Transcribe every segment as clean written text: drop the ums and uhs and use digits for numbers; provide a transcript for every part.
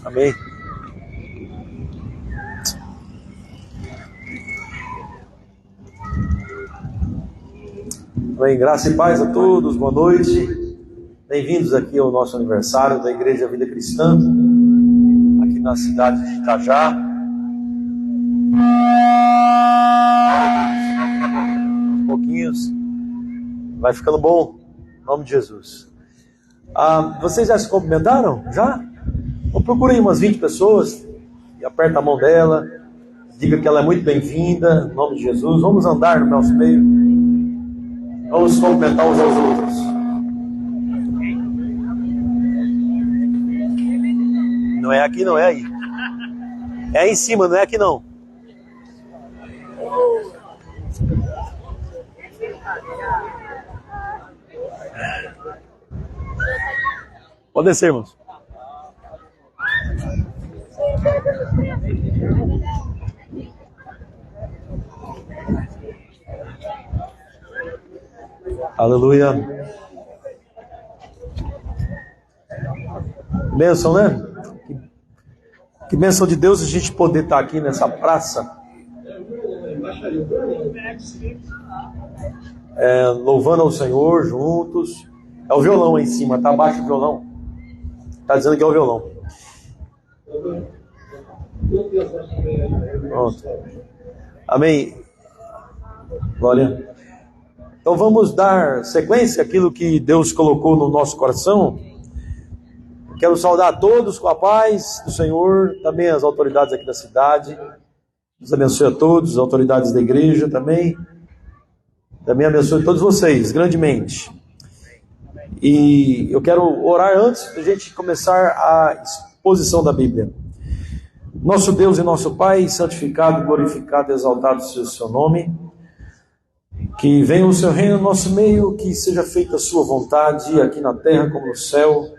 Amém. Amém. Graça e paz a todos, boa noite. Bem-vindos aqui ao nosso aniversário da Igreja Vida Cristã, aqui na cidade de Itajá. Uns pouquinhos, vai ficando bom, em nome de Jesus. Vocês já se cumprimentaram? Já? Então procurem umas 20 pessoas e aperta a mão dela, diga que ela é muito bem-vinda, em nome de Jesus. Vamos andar no nosso meio, vamos cumprimentar uns aos outros. Não é aqui, não é aí. É aí em cima, não é aqui não. Pode descer, irmãos. Aleluia. Bênção, né? Que bênção de Deus a gente poder estar aqui nessa praça, louvando ao Senhor juntos. É o violão aí em cima, tá abaixo do violão. Tá dizendo que é o violão. Pronto. Amém. Glória. Então vamos dar sequência àquilo que Deus colocou no nosso coração. Quero saudar a todos com a paz do Senhor, também as autoridades aqui da cidade. Deus abençoe a todos, as autoridades da igreja também. Também abençoe todos vocês, grandemente. E eu quero orar antes da gente começar a exposição da Bíblia. Nosso Deus e nosso Pai, santificado, glorificado, exaltado seja o seu nome. Que venha o seu reino no nosso meio, que seja feita a sua vontade, aqui na terra como no céu.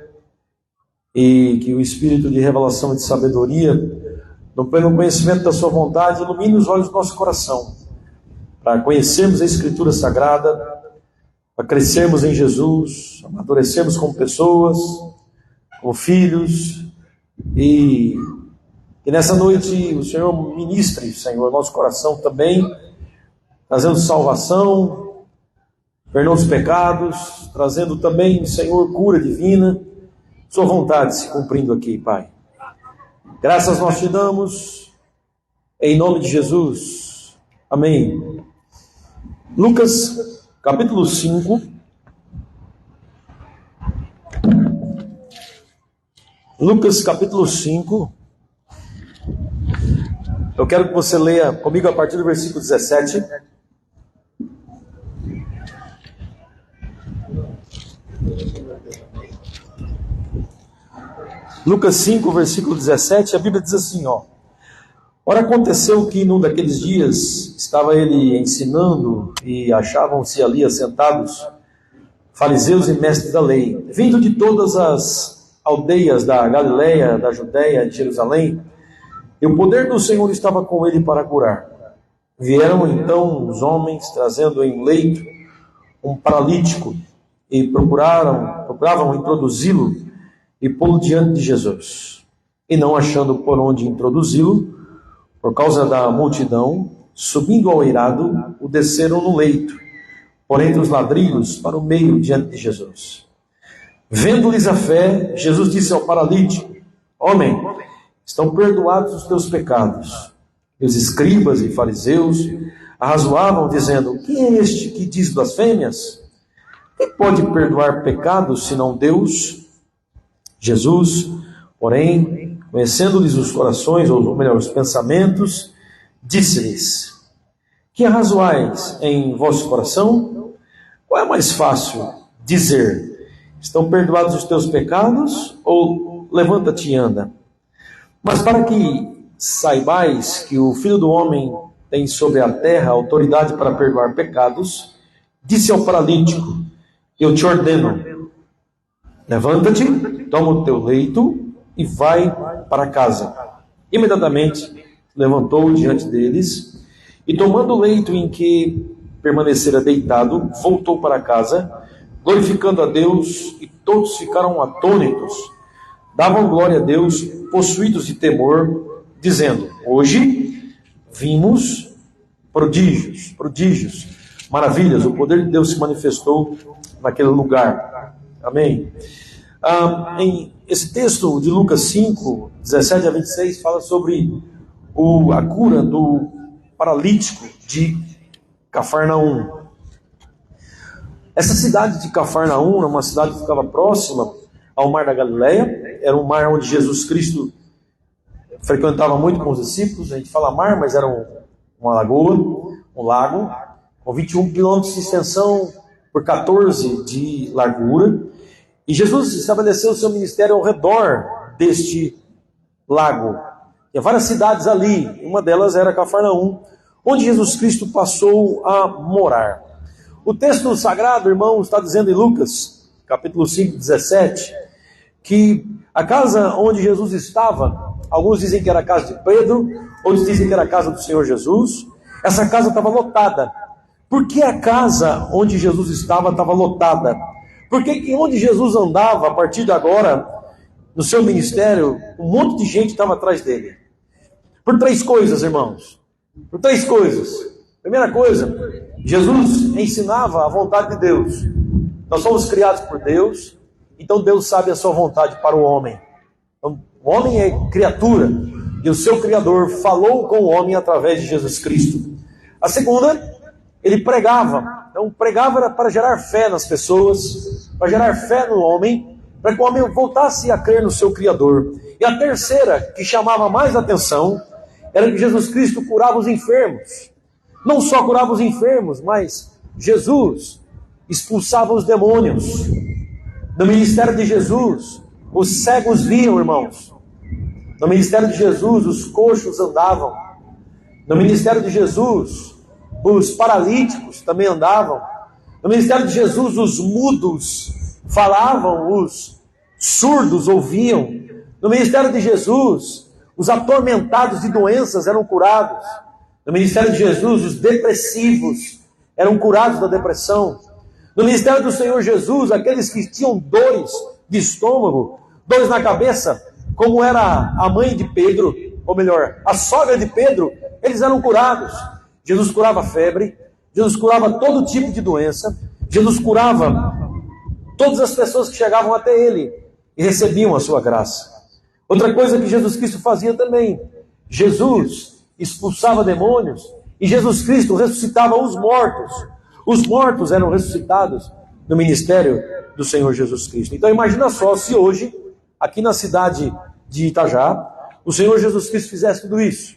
E que o Espírito de revelação e de sabedoria, no pleno conhecimento da sua vontade, ilumine os olhos do nosso coração, para conhecermos a Escritura Sagrada, para crescermos em Jesus, amadurecermos como pessoas, como filhos, e nessa noite o Senhor ministre, Senhor, nosso coração também, trazendo salvação, perdão dos pecados, trazendo também, Senhor, cura divina, sua vontade se cumprindo aqui, Pai. Graças nós te damos, em nome de Jesus. Amém. Lucas, capítulo 5. Lucas, capítulo 5. Eu quero que você leia comigo a partir do versículo 17. Lucas 5, versículo 17, a Bíblia diz assim, Ora, aconteceu que num daqueles dias estava ele ensinando e achavam-se ali assentados fariseus e mestres da lei, vindo de todas as aldeias da Galileia, da Judéia, de Jerusalém, e o poder do Senhor estava com ele para curar. Vieram então os homens trazendo em leito um paralítico e procuravam introduzi-lo e pô-lo diante de Jesus. E não achando por onde introduzi-lo, por causa da multidão, subindo ao eirado, o desceram no leito, por entre os ladrilhos, para o meio diante de Jesus. Vendo-lhes a fé, Jesus disse ao paralítico: Homem, estão perdoados os teus pecados. E os escribas e fariseus arrazoavam, dizendo: Quem é este que diz blasfêmias? Quem pode perdoar pecados, senão Deus? Jesus, porém, conhecendo-lhes os corações, ou melhor, os pensamentos, disse-lhes: Que arrazoais em vosso coração? Qual é mais fácil dizer: Estão perdoados os teus pecados? Ou levanta-te e anda? Mas para que saibais que o Filho do Homem tem sobre a terra autoridade para perdoar pecados, disse ao paralítico: Eu te ordeno, levanta-te, toma o teu leito e vai para casa. Imediatamente levantou diante deles e, tomando o leito em que permanecera deitado, voltou para casa, glorificando a Deus, e todos ficaram atônitos. Davam glória a Deus possuídos de temor, dizendo: hoje vimos prodígios, maravilhas, o poder de Deus se manifestou naquele lugar. Amém? Em esse texto de Lucas 5, 17 a 26, fala sobre a cura do paralítico de Cafarnaum. Essa cidade de Cafarnaum era uma cidade que ficava próxima ao Mar da Galileia. Era um mar onde Jesus Cristo frequentava muito com os discípulos. A gente fala mar, mas era uma lagoa, um lago, com 21 quilômetros de extensão por 14 de largura. E Jesus estabeleceu o seu ministério ao redor deste lago. Tinha várias cidades ali, uma delas era Cafarnaum, onde Jesus Cristo passou a morar. O texto sagrado, irmãos, está dizendo em Lucas, capítulo 5, 17, que a casa onde Jesus estava, alguns dizem que era a casa de Pedro, outros dizem que era a casa do Senhor Jesus, essa casa estava lotada. Por que a casa onde Jesus estava lotada? Porque onde Jesus andava, a partir de agora, no seu ministério, um monte de gente estava atrás dele. Por 3 coisas, irmãos. Por 3 coisas. Primeira coisa, Jesus ensinava a vontade de Deus. Nós somos criados por Deus, então Deus sabe a sua vontade para o homem. Então, o homem é criatura, e o seu Criador falou com o homem através de Jesus Cristo. A segunda, ele pregava. Então, pregava era para gerar fé nas pessoas, para gerar fé no homem, para que o homem voltasse a crer no seu Criador. E a terceira, que chamava mais atenção, era que Jesus Cristo curava os enfermos. Não só curava os enfermos, mas Jesus expulsava os demônios. No ministério de Jesus, os cegos viam, irmãos. No ministério de Jesus, os coxos andavam. No ministério de Jesus, os paralíticos também andavam. No ministério de Jesus, os mudos falavam, os surdos ouviam. No ministério de Jesus, os atormentados de doenças eram curados. No ministério de Jesus, os depressivos eram curados da depressão. No ministério do Senhor Jesus, aqueles que tinham dores de estômago, dores na cabeça, como era a mãe de Pedro, ou melhor, a sogra de Pedro, eles eram curados. Jesus curava febre, Jesus curava todo tipo de doença, Jesus curava todas as pessoas que chegavam até ele e recebiam a sua graça. Outra coisa que Jesus Cristo fazia também, Jesus expulsava demônios e Jesus Cristo ressuscitava os mortos. Os mortos eram ressuscitados no ministério do Senhor Jesus Cristo. Então imagina só se hoje, aqui na cidade de Itajá, o Senhor Jesus Cristo fizesse tudo isso.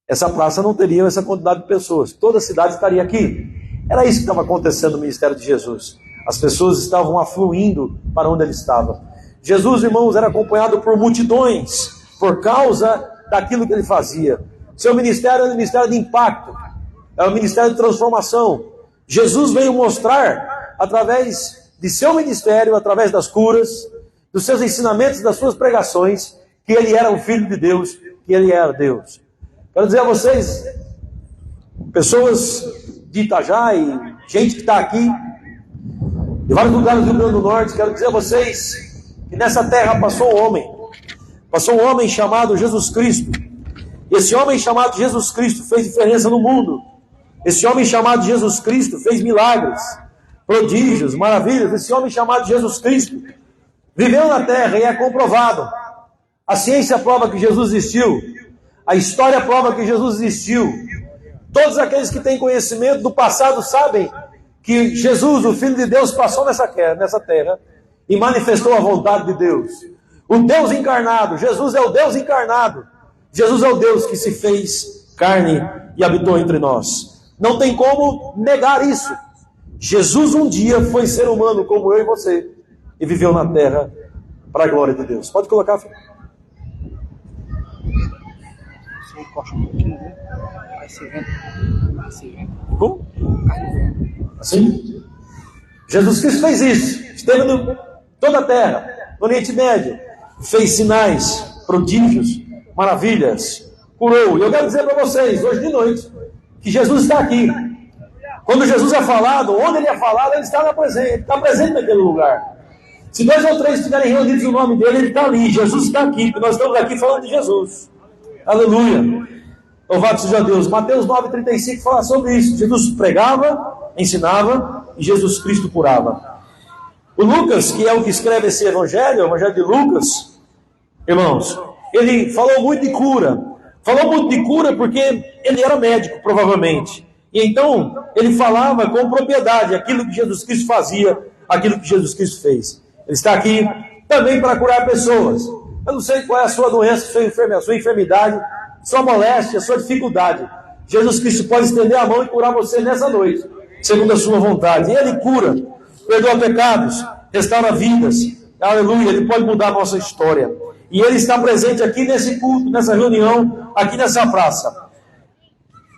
Essa praça não teria essa quantidade de pessoas. Toda a cidade estaria aqui. Era isso que estava acontecendo no ministério de Jesus. As pessoas estavam afluindo para onde ele estava. Jesus, irmãos, era acompanhado por multidões por causa daquilo que ele fazia. Seu ministério era um ministério de impacto, era um ministério de transformação. Jesus veio mostrar, através de seu ministério, através das curas, dos seus ensinamentos, das suas pregações, que ele era o Filho de Deus, que ele era Deus. Quero dizer a vocês, pessoas de Itajá e gente que está aqui, de vários lugares do Rio Grande do Norte, quero dizer a vocês que nessa terra passou um homem chamado Jesus Cristo. Esse homem chamado Jesus Cristo fez diferença no mundo. Esse homem chamado Jesus Cristo fez milagres, prodígios, maravilhas. Esse homem chamado Jesus Cristo viveu na terra e é comprovado. A ciência prova que Jesus existiu. A história prova que Jesus existiu. Todos aqueles que têm conhecimento do passado sabem que Jesus, o Filho de Deus, passou nessa terra e manifestou a vontade de Deus. O Deus encarnado, Jesus é o Deus encarnado. Jesus é o Deus que se fez carne e habitou entre nós. Não tem como negar isso. Jesus um dia foi ser humano como eu e você e viveu na terra para a glória de Deus. Pode colocar, filho. Você encosta um pouquinho, né? Vai se vendo. Como? Assim? Jesus Cristo fez isso. Esteve em toda a terra, no Oriente Médio. Fez sinais, prodígios, maravilhas. Curou. E eu quero dizer para vocês, hoje de noite, que Jesus está aqui. Quando Jesus é falado, onde ele é falado, ele está presente naquele lugar. Se 2 ou 3 estiverem reunidos no nome dele, ele está ali. Jesus está aqui, porque nós estamos aqui falando de Jesus. Aleluia. Louvado seja Deus. Mateus 9,35 fala sobre isso. Jesus pregava, ensinava e Jesus Cristo curava. O Lucas, que é o que escreve esse evangelho, o evangelho de Lucas, irmãos, ele falou muito de cura. Falou muito de cura porque ele era médico, provavelmente. E então, ele falava com propriedade aquilo que Jesus Cristo fazia, aquilo que Jesus Cristo fez. Ele está aqui também para curar pessoas. Eu não sei qual é a sua doença, a sua enfermidade, sua moléstia, a sua dificuldade. Jesus Cristo pode estender a mão e curar você nessa noite, segundo a sua vontade. E ele cura, perdoa pecados, restaura vidas. Aleluia, ele pode mudar a nossa história. E ele está presente aqui nesse culto, nessa reunião, aqui nessa praça.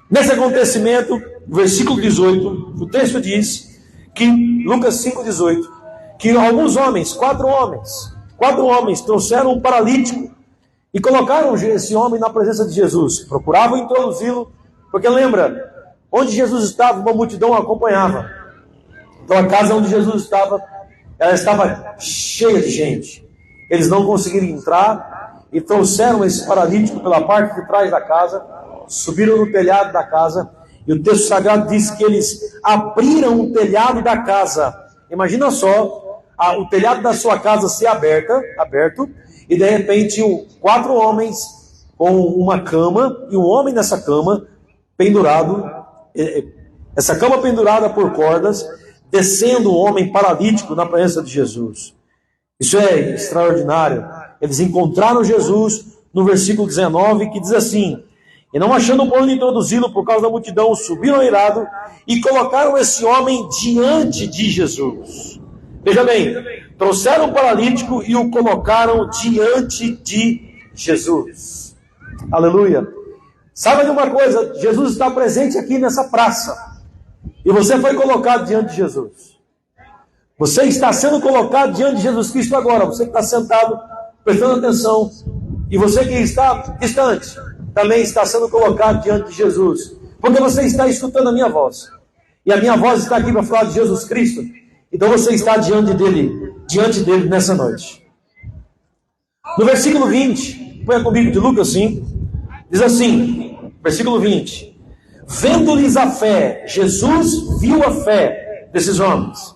Nesse acontecimento, versículo 18, o texto diz que, Lucas 5,18, que alguns homens, quatro homens trouxeram um paralítico e colocaram esse homem na presença de Jesus. Procuravam introduzi-lo, porque lembra, onde Jesus estava, uma multidão o acompanhava. Então a casa onde Jesus estava, ela estava cheia de gente. Eles não conseguiram entrar e trouxeram esse paralítico pela parte de trás da casa, subiram no telhado da casa, e o texto sagrado diz que eles abriram o telhado da casa. Imagina só, o telhado da sua casa ser aberto, e de repente 4 homens com uma cama, e um homem nessa cama, pendurado, essa cama pendurada por cordas, descendo um homem paralítico na presença de Jesus. Isso é extraordinário. Eles encontraram Jesus no versículo 19, que diz assim: e não achando bom de introduzi-lo por causa da multidão, subiram airado e colocaram esse homem diante de Jesus. Veja bem, trouxeram o paralítico e o colocaram diante de Jesus. Aleluia. Saiba de uma coisa, Jesus está presente aqui nessa praça. E você foi colocado diante de Jesus. Você está sendo colocado diante de Jesus Cristo agora. Você que está sentado, prestando atenção. E você que está distante, também está sendo colocado diante de Jesus. Porque você está escutando a minha voz. E a minha voz está aqui para falar de Jesus Cristo. Então você está diante dele nessa noite. No versículo 20, põe comigo de Lucas 5, diz assim, versículo 20: vendo-lhes a fé, Jesus viu a fé desses homens.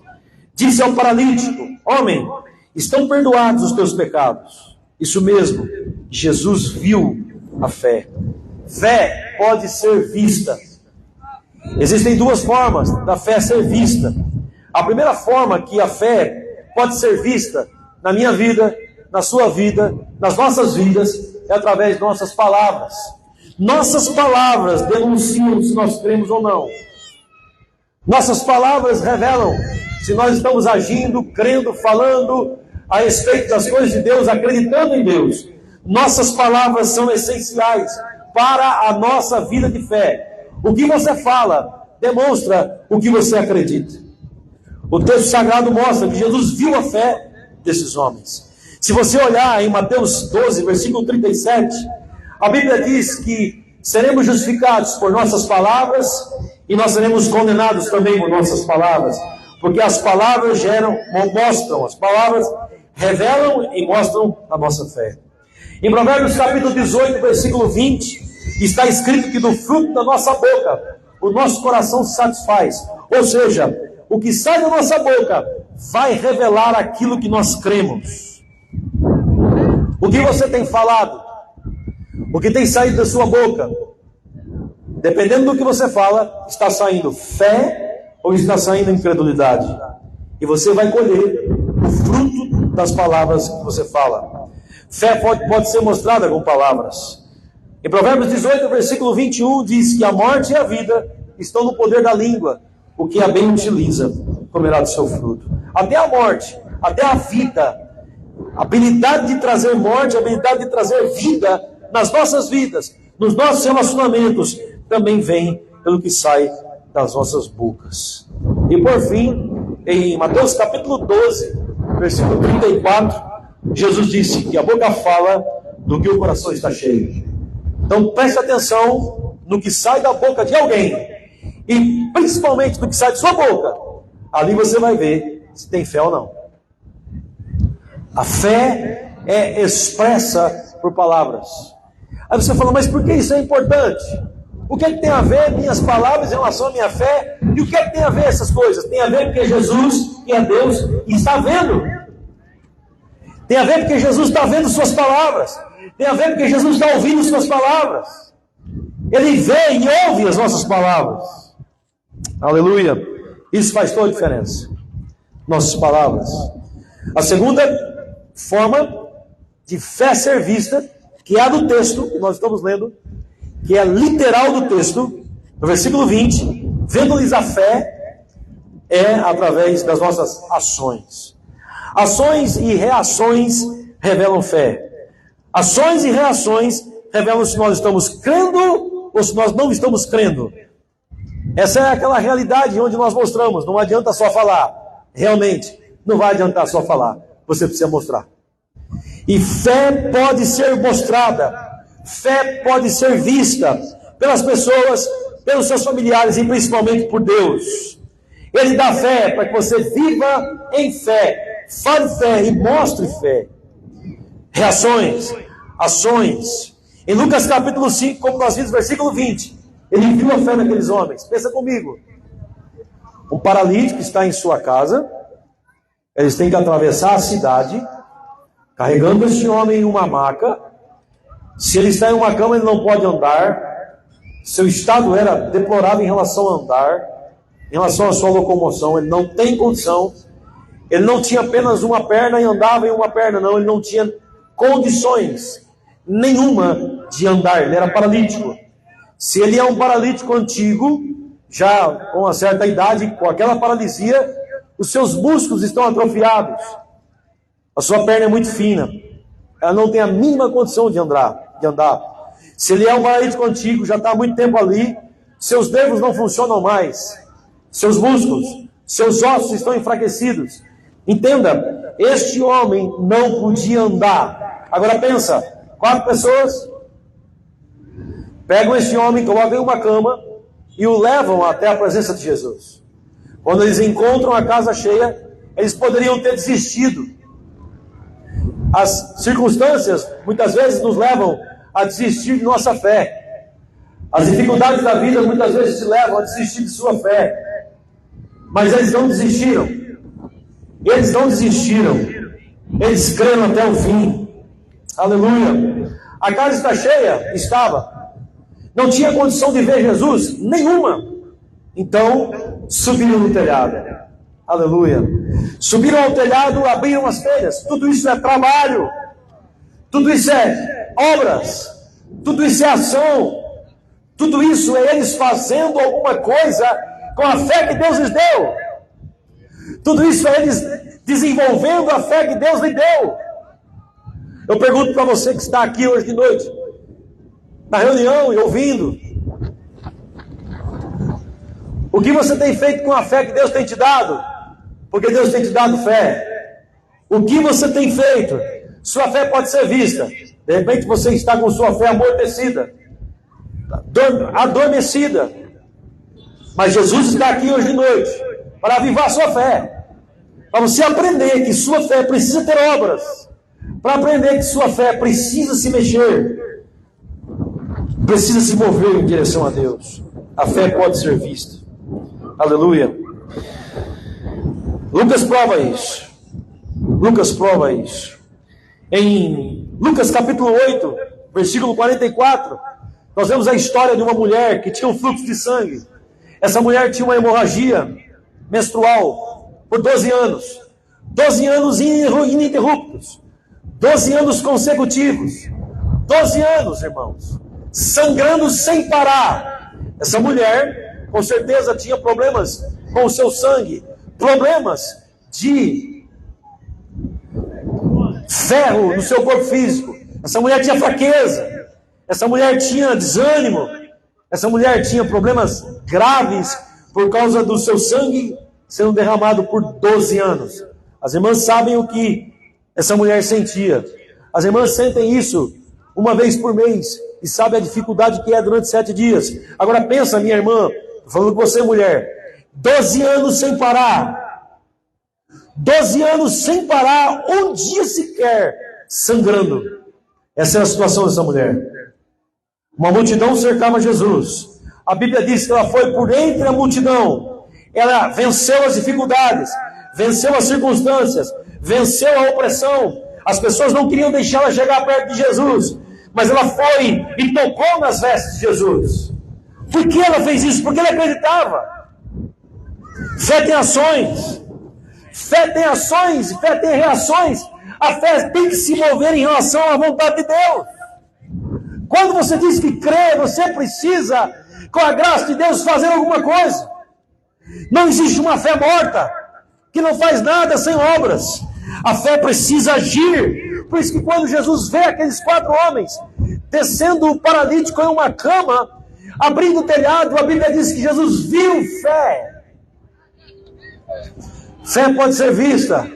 Disse ao paralítico: homem, estão perdoados os teus pecados. Isso mesmo, Jesus viu a fé. Fé pode ser vista. Existem 2 formas da fé ser vista. A primeira forma que a fé pode ser vista na minha vida, na sua vida, nas nossas vidas, é através de nossas palavras. Nossas palavras denunciam se nós cremos ou não. Nossas palavras revelam se nós estamos agindo, crendo, falando a respeito das coisas de Deus, acreditando em Deus. Nossas palavras são essenciais para a nossa vida de fé. O que você fala demonstra o que você acredita. O texto sagrado mostra que Jesus viu a fé desses homens. Se você olhar em Mateus 12, versículo 37, a Bíblia diz que seremos justificados por nossas palavras e nós seremos condenados também por nossas palavras. Porque as palavras mostram, as palavras revelam e mostram a nossa fé. Em Provérbios capítulo 18, versículo 20, está escrito que do fruto da nossa boca o nosso coração se satisfaz. Ou seja, o que sai da nossa boca vai revelar aquilo que nós cremos. O que você tem falado, o que tem saído da sua boca, dependendo do que você fala, está saindo fé ou está saindo incredulidade. E você vai colher o fruto das palavras que você fala. Fé pode ser mostrada com palavras. Em Provérbios 18, versículo 21, diz que a morte e a vida estão no poder da língua. O que a bem utiliza comerá do seu fruto. Até a morte, até a vida, a habilidade de trazer morte, a habilidade de trazer vida nas nossas vidas, nos nossos relacionamentos, também vem pelo que sai das nossas bocas. E por fim, em Mateus capítulo 12, versículo 34, Jesus disse que a boca fala do que o coração está cheio. Então preste atenção no que sai da boca de alguém, e principalmente no que sai de sua boca. Ali você vai ver se tem fé ou não. A fé é expressa por palavras. Aí você fala, mas por que isso é importante? O que é que tem a ver minhas palavras em relação à minha fé? E o que é que tem a ver essas coisas? Tem a ver porque Jesus, que é Deus, está vendo. Tem a ver porque Jesus está vendo suas palavras. Tem a ver porque Jesus está ouvindo suas palavras. Ele vê e ouve as nossas palavras. Aleluia. Isso faz toda a diferença. Nossas palavras. A segunda forma de fé ser vista, que é a do texto que nós estamos lendo, que é literal do texto, no versículo 20, vendo-lhes a fé, é através das nossas ações. Ações e reações revelam fé. Ações e reações revelam se nós estamos crendo ou se nós não estamos crendo. Essa é aquela realidade onde nós mostramos. Não adianta só falar. Realmente, não vai adiantar só falar. Você precisa mostrar. E fé pode ser mostrada. Fé pode ser vista pelas pessoas, pelos seus familiares e principalmente por Deus. Ele dá fé para que você viva em fé, fale fé e mostre fé. Reações, ações. Em Lucas capítulo 5, como nós vimos, versículo 20, ele viu a fé naqueles homens. Pensa comigo. Um paralítico está em sua casa, eles têm que atravessar a cidade, carregando este homem em uma maca. Se ele está em uma cama, ele não pode andar. Seu estado era deplorável em relação a andar, em relação à sua locomoção. Ele não tem condição. Ele não tinha apenas uma perna e andava em uma perna, não. Ele não tinha condições nenhuma de andar. Ele era paralítico. Se ele é um paralítico antigo, já com uma certa idade, com aquela paralisia, os seus músculos estão atrofiados. A sua perna é muito fina. Ela não tem a mínima condição de andar. Se ele é um paralítico antigo, já está há muito tempo ali, seus nervos não funcionam mais, seus músculos, seus ossos estão enfraquecidos. Entenda, este homem não podia andar. Agora pensa, 4 pessoas pegam este homem, colocam em uma cama e o levam até a presença de Jesus. Quando eles encontram a casa cheia, eles poderiam ter desistido. As circunstâncias muitas vezes nos levam a desistir de nossa fé. As dificuldades da vida muitas vezes te levam a desistir de sua fé. Mas eles não desistiram. Eles não desistiram. Eles creram até o fim. Aleluia. A casa está cheia? Estava. Não tinha condição de ver Jesus? Nenhuma. Então, subiram no telhado. Aleluia. Subiram ao telhado, abriram as telhas. Tudo isso é trabalho. Tudo isso é obras. Tudo isso é ação. Tudo isso é eles fazendo alguma coisa com a fé que Deus lhes deu. Tudo isso é eles desenvolvendo a fé que Deus lhe deu. Eu pergunto para você que está aqui hoje de noite, na reunião e ouvindo, o que você tem feito com a fé que Deus tem te dado? Porque Deus tem te dado fé. O que você tem feito? Sua fé pode ser vista. De repente você está com sua fé amortecida, adormecida. Mas Jesus está aqui hoje de noite para avivar sua fé. Para você aprender que sua fé precisa ter obras. Para aprender que sua fé precisa se mexer. Precisa se mover em direção a Deus. A fé pode ser vista. Aleluia. Lucas prova isso. Lucas prova isso. Em Lucas capítulo 8, versículo 44, nós vemos a história de uma mulher que tinha um fluxo de sangue. Essa mulher tinha uma hemorragia menstrual por 12 anos. 12 anos ininterruptos. 12 anos consecutivos. 12 anos, irmãos. Sangrando sem parar. Essa mulher, com certeza, tinha problemas com o seu sangue. Problemas de ferro no seu corpo físico. Essa mulher tinha fraqueza. Essa mulher tinha desânimo. Essa mulher tinha problemas graves por causa do seu sangue sendo derramado por 12 anos. As irmãs sabem o que essa mulher sentia. As irmãs sentem isso uma vez por mês e sabem a dificuldade que é durante 7 dias. Agora pensa, minha irmã, falando com você, mulher, 12 anos sem parar. 12 anos sem parar, um dia sequer, sangrando. Essa é a situação dessa mulher. Uma multidão cercava Jesus. A Bíblia diz que ela foi por entre a multidão. Ela venceu as dificuldades, venceu as circunstâncias, venceu a opressão. As pessoas não queriam deixá-la chegar perto de Jesus, mas ela foi e tocou nas vestes de Jesus. Por que ela fez isso? Porque ela acreditava. Fé tem ações. Fé tem ações, fé tem reações. A fé tem que se mover em relação à vontade de Deus. Quando você diz que crê, você precisa, com a graça de Deus, fazer alguma coisa. Não existe uma fé morta, que não faz nada sem obras. A fé precisa agir. Por isso que quando Jesus vê aqueles 4 homens descendo o paralítico em uma cama, abrindo o telhado, a Bíblia diz que Jesus viu fé. Fé pode ser vista.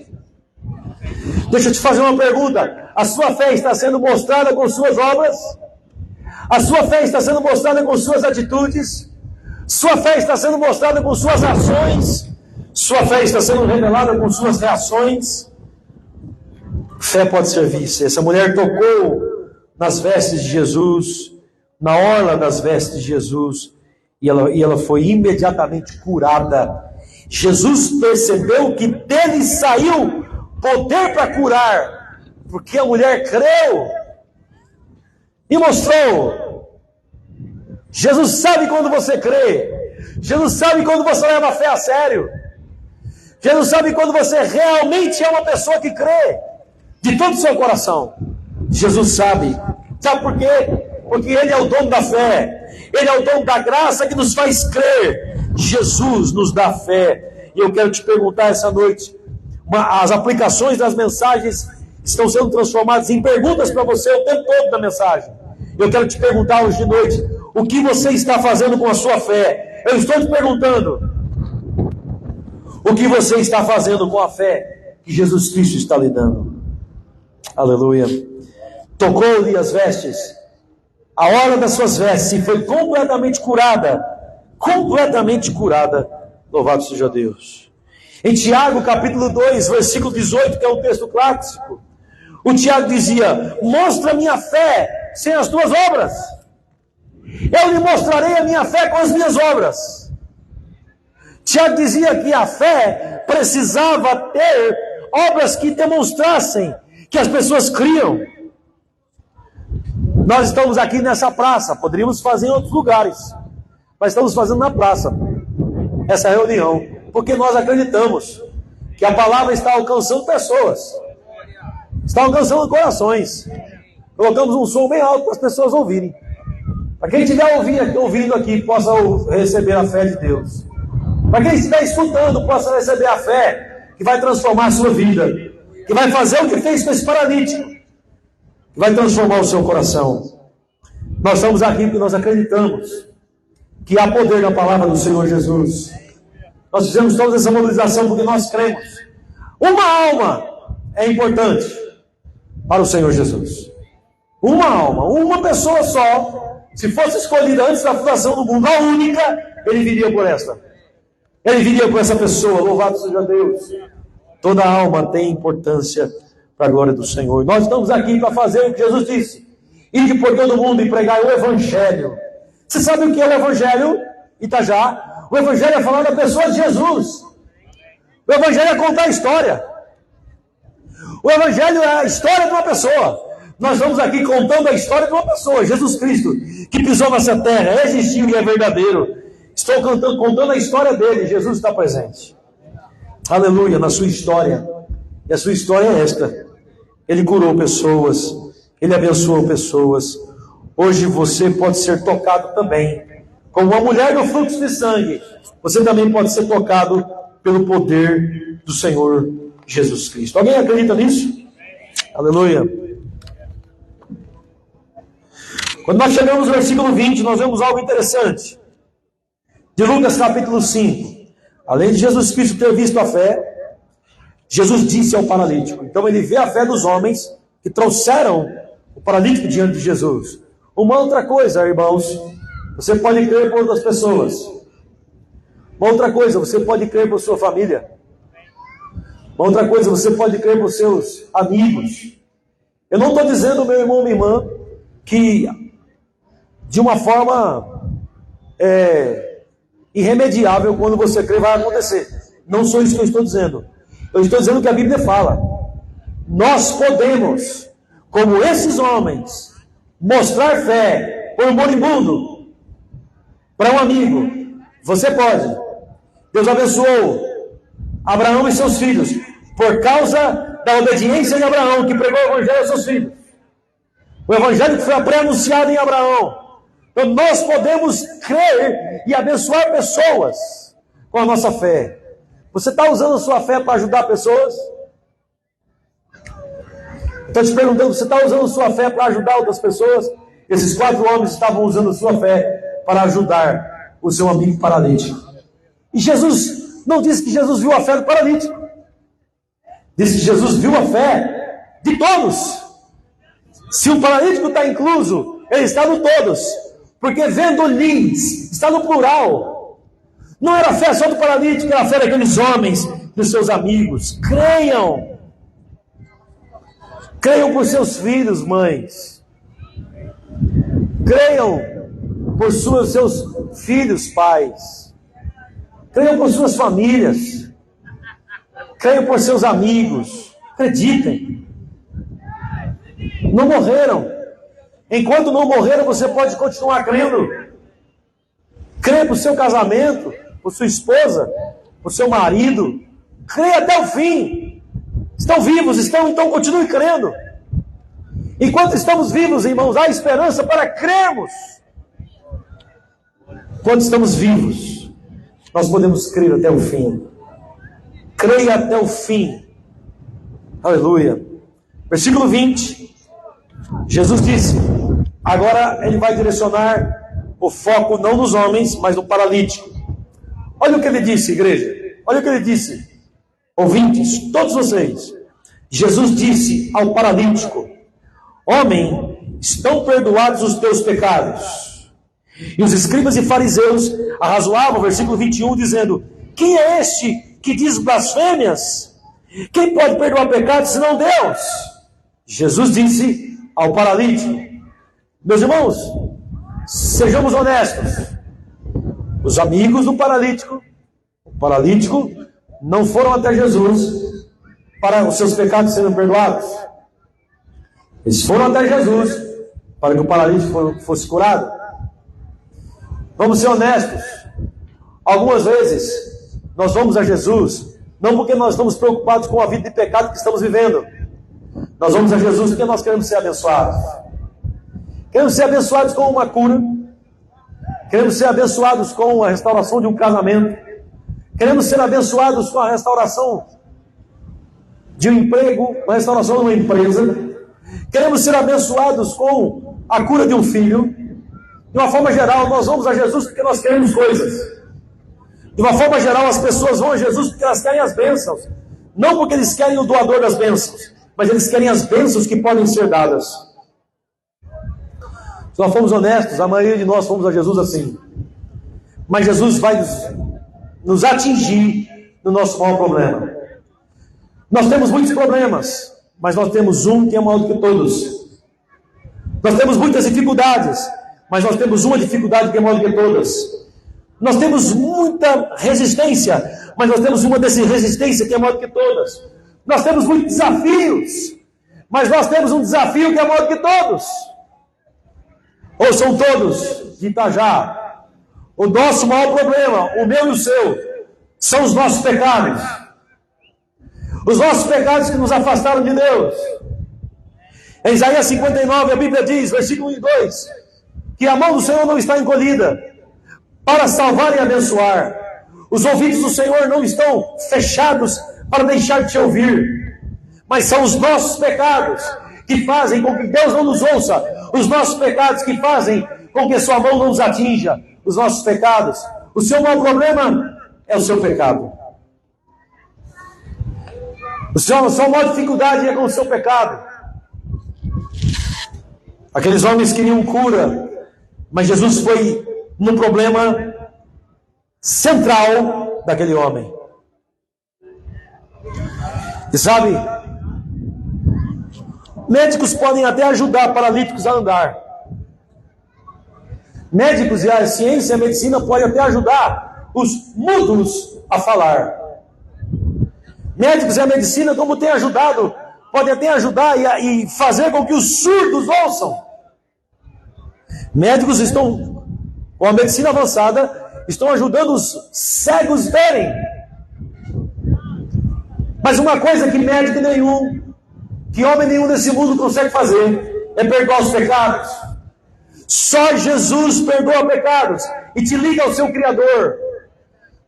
Deixa eu te fazer uma pergunta. A sua fé está sendo mostrada com suas obras? A sua fé está sendo mostrada com suas atitudes? Sua fé está sendo mostrada com suas ações? Sua fé está sendo revelada com suas reações? Fé pode ser vista. Essa mulher tocou nas vestes de Jesus, na orla das vestes de Jesus, e ela foi imediatamente curada. Jesus percebeu que dele saiu poder para curar, porque a mulher creu e mostrou. Jesus sabe quando você crê. Jesus sabe quando você leva a fé a sério. Jesus sabe quando você realmente é uma pessoa que crê de todo o seu coração. Jesus sabe. Sabe por quê? Porque Ele é o dono da fé. Ele é o dono da graça que nos faz crer. Jesus nos dá fé. E eu quero te perguntar essa noite, as aplicações das mensagens estão sendo transformadas em perguntas para você o tempo todo da mensagem. Eu quero te perguntar hoje de noite, o que você está fazendo com a sua fé? Eu estou te perguntando, o que você está fazendo com a fé que Jesus Cristo está lhe dando? Aleluia. Tocou-lhe as vestes, a hora das suas vestes, e foi completamente curada. Completamente curada. Louvado seja Deus. Em Tiago, capítulo 2, versículo 18, que é um texto clássico, o Tiago dizia: mostra a minha fé sem as tuas obras. Eu lhe mostrarei a minha fé com as minhas obras. Tiago dizia que a fé precisava ter obras que demonstrassem que as pessoas criam. Nós estamos aqui nessa praça, poderíamos fazer em outros lugares, mas estamos fazendo na praça essa reunião, porque nós acreditamos que a palavra está alcançando pessoas, está alcançando corações. Colocamos um som bem alto para as pessoas ouvirem, para quem estiver ouvindo aqui possa receber a fé de Deus, para quem estiver escutando possa receber a fé que vai transformar a sua vida, que vai fazer o que fez com esse paralítico, que vai transformar o seu coração. Nós estamos aqui porque nós acreditamos que há poder na palavra do Senhor Jesus. Nós fizemos toda essa mobilização porque nós cremos. Uma alma é importante para o Senhor Jesus. Uma alma, uma pessoa só, se fosse escolhida antes da fundação do mundo, a única, ele viria por esta. Ele viria por essa pessoa, louvado seja Deus. Toda alma tem importância para a glória do Senhor. Nós estamos aqui para fazer o que Jesus disse: ide por todo mundo e pregar o Evangelho. Você sabe o que é o Evangelho, Itajá? O Evangelho é falar da pessoa de Jesus. O Evangelho é contar a história. O Evangelho é a história de uma pessoa. Nós estamos aqui contando a história de uma pessoa, Jesus Cristo, que pisou nessa terra, existiu e é verdadeiro. Estou contando a história dele. Jesus está presente. Aleluia, na sua história. E a sua história é esta: ele curou pessoas, ele abençoou pessoas. Hoje você pode ser tocado também, como uma mulher do fluxo de sangue. Você também pode ser tocado pelo poder do Senhor Jesus Cristo. Alguém acredita nisso? Aleluia. Quando nós chegamos no versículo 20, nós vemos algo interessante. De Lucas capítulo 5. Além de Jesus Cristo ter visto a fé, Jesus disse ao paralítico. Então ele vê a fé dos homens que trouxeram o paralítico diante de Jesus. Uma outra coisa, irmãos, você pode crer por outras pessoas. Uma outra coisa, você pode crer por sua família. Uma outra coisa, você pode crer para os seus amigos. Eu não estou dizendo, meu irmão, minha irmã, que de uma forma irremediável, quando você crê, vai acontecer. Não sou isso que eu estou dizendo. Eu estou dizendo que a Bíblia fala. Nós podemos, como esses homens, mostrar fé por um moribundo, para um amigo. Você pode. Deus abençoou Abraão e seus filhos, por causa da obediência de Abraão, que pregou o Evangelho aos seus filhos. O Evangelho que foi pré-anunciado em Abraão. Então nós podemos crer e abençoar pessoas com a nossa fé. Você está usando a sua fé para ajudar pessoas? Estou te perguntando, você está usando a sua fé para ajudar outras pessoas? Esses 4 homens estavam usando a sua fé para ajudar o seu amigo paralítico. E Jesus não disse que Jesus viu a fé do paralítico. Disse que Jesus viu a fé de todos. Se o paralítico está incluso, ele está no todos. Porque vendo-lhes, está no plural. Não era a fé só do paralítico, era a fé daqueles homens, dos seus amigos. Creiam. Creiam por seus filhos, mães. Creiam por seus filhos, pais. Creiam por suas famílias. Creiam por seus amigos. Acreditem. Não morreram. Enquanto não morreram, você pode continuar crendo. Creia para o seu casamento, para sua esposa, para o seu marido. Creia até o fim. Estão vivos, então continue crendo. Enquanto estamos vivos, irmãos, há esperança para crermos. Enquanto estamos vivos, nós podemos crer até o fim. Creia até o fim. Aleluia. Versículo 20. Jesus disse, agora ele vai direcionar o foco não nos homens, mas no paralítico. Olha o que ele disse, igreja. Olha o que ele disse. Ouvintes, todos vocês. Jesus disse ao paralítico, homem, estão perdoados os teus pecados. E os escribas e fariseus arrazoavam, versículo 21, dizendo, quem é este que diz blasfêmias? Quem pode perdoar pecados senão Deus? Jesus disse ao paralítico, meus irmãos, sejamos honestos. Os amigos do paralítico, o paralítico, não foram até Jesus para os seus pecados serem perdoados. Eles foram até Jesus para que o paralítico fosse curado. Vamos ser honestos. Algumas vezes nós vamos a Jesus não porque nós estamos preocupados com a vida de pecado que estamos vivendo. Nós vamos a Jesus porque nós queremos ser abençoados. Queremos ser abençoados com uma cura. Queremos ser abençoados com a restauração de um casamento. Queremos ser abençoados com a restauração de um emprego, a restauração de uma empresa. Queremos ser abençoados com a cura de um filho. De uma forma geral, nós vamos a Jesus porque nós queremos coisas. De uma forma geral, as pessoas vão a Jesus porque elas querem as bênçãos. Não porque eles querem o doador das bênçãos, mas eles querem as bênçãos que podem ser dadas. Se nós formos honestos, a maioria de nós fomos a Jesus assim. Mas Jesus vai nos atingir no nosso maior problema. Nós temos muitos problemas, mas nós temos um que é maior do que todos. Nós temos muitas dificuldades, mas nós temos uma dificuldade que é maior do que todas. Nós temos muita resistência, mas nós temos uma dessa resistência que é maior do que todas. Nós temos muitos desafios, mas nós temos um desafio que é maior do que todos. Ou são todos de Itajá. O nosso maior problema, o meu e o seu, são os nossos pecados. Os nossos pecados que nos afastaram de Deus. Em Isaías 59, a Bíblia diz, versículo 1 e 2, que a mão do Senhor não está encolhida para salvar e abençoar. Os ouvidos do Senhor não estão fechados para deixar de te ouvir. Mas são os nossos pecados que fazem com que Deus não nos ouça. Os nossos pecados que fazem com que a sua mão não nos atinja. Os nossos pecados. O seu maior problema é o seu pecado. A sua maior dificuldade é com o seu pecado. Aqueles homens queriam cura, mas Jesus foi no problema central daquele homem. E sabe, médicos podem até ajudar paralíticos a andar. Médicos e a ciência e a medicina podem até ajudar os mudos a falar. Médicos e a medicina, como tem ajudado, podem até ajudar e fazer com que os surdos ouçam. Médicos estão, com a medicina avançada, estão ajudando os cegos verem. Mas uma coisa que médico nenhum, que homem nenhum desse mundo consegue fazer, é perdoar os pecados. Só Jesus perdoa pecados e te liga ao seu Criador.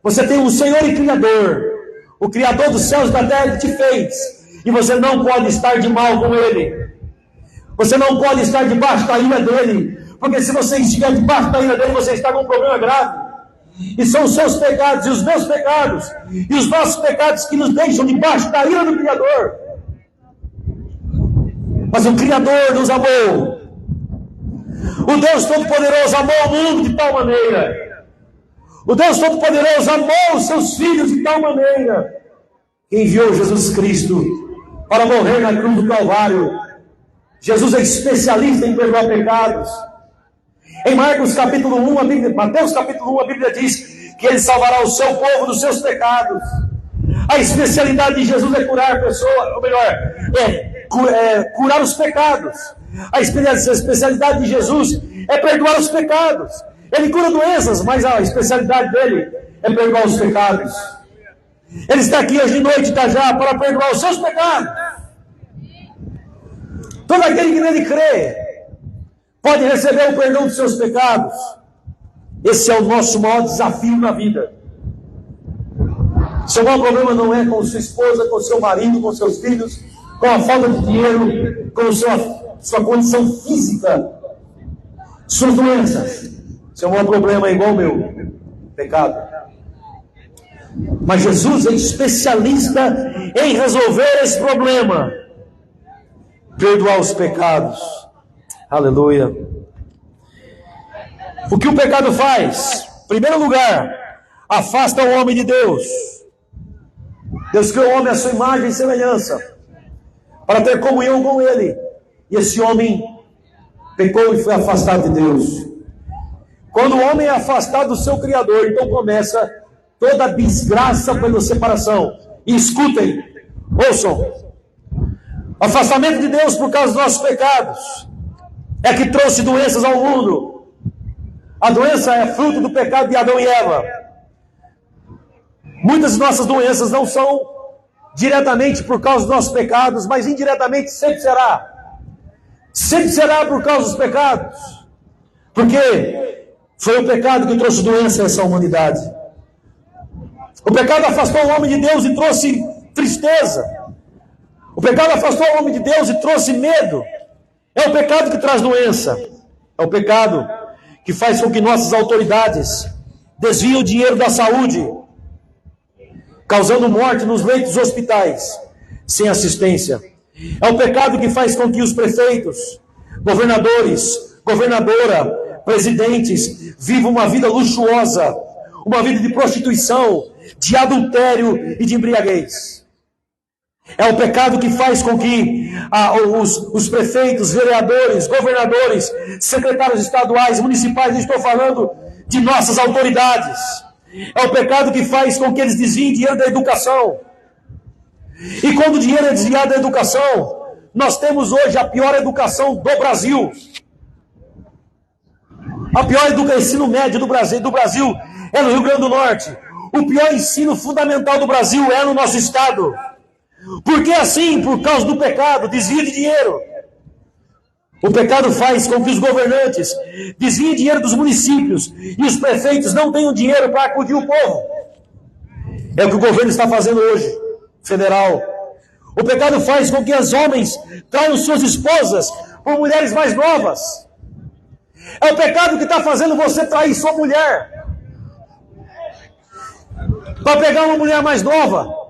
Você tem um Senhor e Criador, o Criador dos céus e da terra que te fez, e você não pode estar de mal com Ele. Você não pode estar debaixo da ira dEle, porque se você estiver debaixo da ira dEle, você está com um problema grave. E são os seus pecados e os meus pecados e os nossos pecados que nos deixam debaixo da ira do Criador. Mas o Criador nos amou. O Deus Todo-Poderoso amou o mundo de tal maneira. O Deus Todo-Poderoso amou os seus filhos de tal maneira que enviou Jesus Cristo para morrer na cruz do Calvário. Jesus é especialista em perdoar pecados. Em Mateus capítulo 1, a Bíblia diz que Ele salvará o seu povo dos seus pecados. A especialidade de Jesus é curar pessoas, ou melhor, curar os pecados. A especialidade de Jesus é perdoar os pecados. Ele cura doenças, mas a especialidade dele é perdoar os pecados. Ele está aqui hoje de noite, já para perdoar os seus pecados. Todo aquele que nele crê pode receber o perdão dos seus pecados. Esse é o nosso maior desafio na vida. Seu maior problema não é com sua esposa, com seu marido, com seus filhos, com a falta de dinheiro, com sua condição física, suas doenças. Seu maior problema é igual ao meu, pecado. Mas Jesus é especialista em resolver esse problema, perdoar os pecados. Aleluia. O que o pecado faz? Em primeiro lugar, afasta o homem de Deus. Deus criou o homem à sua imagem e semelhança, para ter comunhão com Ele. E esse homem pecou e foi afastado de Deus. Quando o homem é afastado do seu Criador, então começa toda a desgraça pela separação. E escutem, ouçam. O afastamento de Deus por causa dos nossos pecados é que trouxe doenças ao mundo. A doença é fruto do pecado de Adão e Eva. Muitas de nossas doenças não são diretamente por causa dos nossos pecados, mas indiretamente sempre será. Sempre será por causa dos pecados. Porque foi o pecado que trouxe doença a essa humanidade. O pecado afastou o homem de Deus e trouxe tristeza. O pecado afastou o homem de Deus e trouxe medo. É o pecado que traz doença. É o pecado que faz com que nossas autoridades desviem o dinheiro da saúde, causando morte nos leitos dos hospitais, sem assistência. É o pecado que faz com que os prefeitos, governadores, governadora, presidentes vivam uma vida luxuosa, uma vida de prostituição, de adultério e de embriaguez. É o pecado que faz com que os prefeitos, vereadores, governadores, secretários estaduais, municipais, estou falando de nossas autoridades. É o pecado que faz com que eles desviem dinheiro da educação. E quando o dinheiro é desviado da educação, nós temos hoje a pior educação do Brasil. A pior ensino médio do Brasil é no Rio Grande do Norte. O pior ensino fundamental do Brasil é no nosso estado. Porque assim, por causa do pecado, desvio de dinheiro. O pecado faz com que os governantes desviem dinheiro dos municípios e os prefeitos não tenham dinheiro para acudir o povo. É o que o governo está fazendo hoje, federal. O pecado faz com que os homens traiam suas esposas por mulheres mais novas. É o pecado que está fazendo você trair sua mulher para pegar uma mulher mais nova.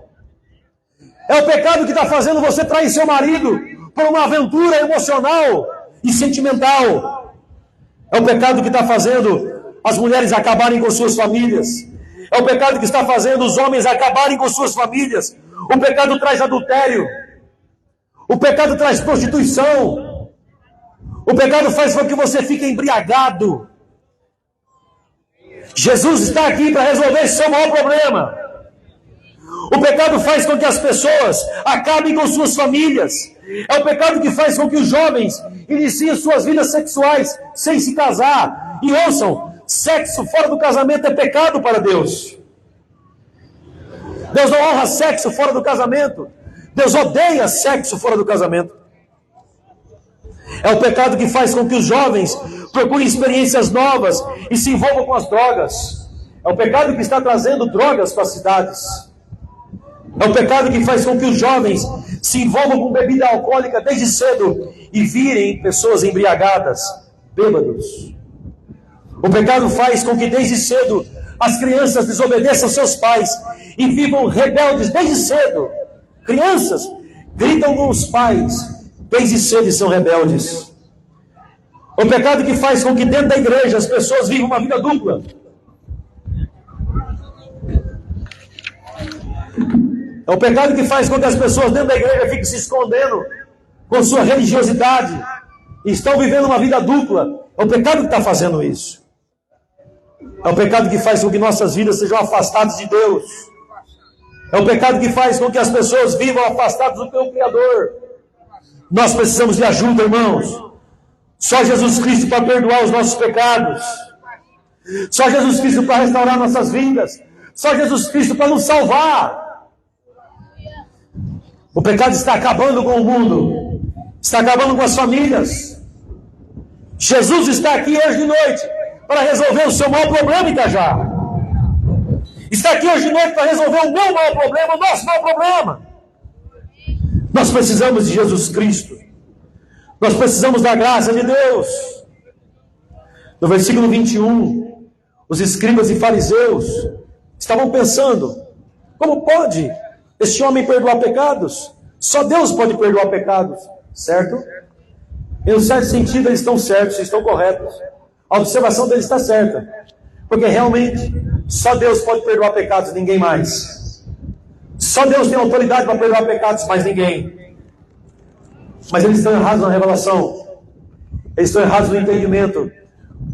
É o pecado que está fazendo você trair seu marido por uma aventura emocional e sentimental. É o pecado que está fazendo as mulheres acabarem com suas famílias. É o pecado que está fazendo os homens acabarem com suas famílias O pecado traz adultério. O pecado traz prostituição. O pecado faz com que você fique embriagado. Jesus está aqui para resolver esse seu maior problema. O pecado faz com que as pessoas acabem com suas famílias. É o pecado que faz com que os jovens iniciem suas vidas sexuais sem se casar. E ouçam, sexo fora do casamento é pecado para Deus. Deus não honra sexo fora do casamento. Deus odeia sexo fora do casamento. É o pecado que faz com que os jovens procurem experiências novas e se envolvam com as drogas. É o pecado que está trazendo drogas para as cidades. É o pecado que faz com que os jovens se envolvam com bebida alcoólica desde cedo e virem pessoas embriagadas, bêbados. O pecado faz com que desde cedo as crianças desobedeçam seus pais e vivam rebeldes desde cedo. Crianças gritam com os pais desde cedo e são rebeldes. O pecado que faz com que dentro da igreja as pessoas vivam uma vida dupla. É o pecado que faz com que as pessoas dentro da igreja fiquem se escondendo com sua religiosidade e estão vivendo uma vida dupla. É o pecado que está fazendo isso. É o pecado que faz com que nossas vidas sejam afastadas de Deus. É o pecado que faz com que as pessoas vivam afastadas do teu Criador. Nós precisamos de ajuda, irmãos. Só Jesus Cristo para perdoar os nossos pecados. Só Jesus Cristo para restaurar nossas vidas. Só Jesus Cristo para nos salvar. O pecado está acabando com o mundo. Está acabando com as famílias. Jesus está aqui hoje de noite para resolver o seu maior problema, Itajá. Está aqui hoje de noite para resolver o meu maior problema, o nosso maior problema. Nós precisamos de Jesus Cristo. Nós precisamos da graça de Deus. No versículo 21, os escribas e fariseus estavam pensando: como pode este homem perdoar pecados? Só Deus pode perdoar pecados, certo? Em um certo sentido eles estão certos, estão corretos. A observação deles está certa. Porque realmente só Deus pode perdoar pecados, ninguém mais. Só Deus tem autoridade para perdoar pecados, mais ninguém. Mas eles estão errados na revelação. Eles estão errados no entendimento.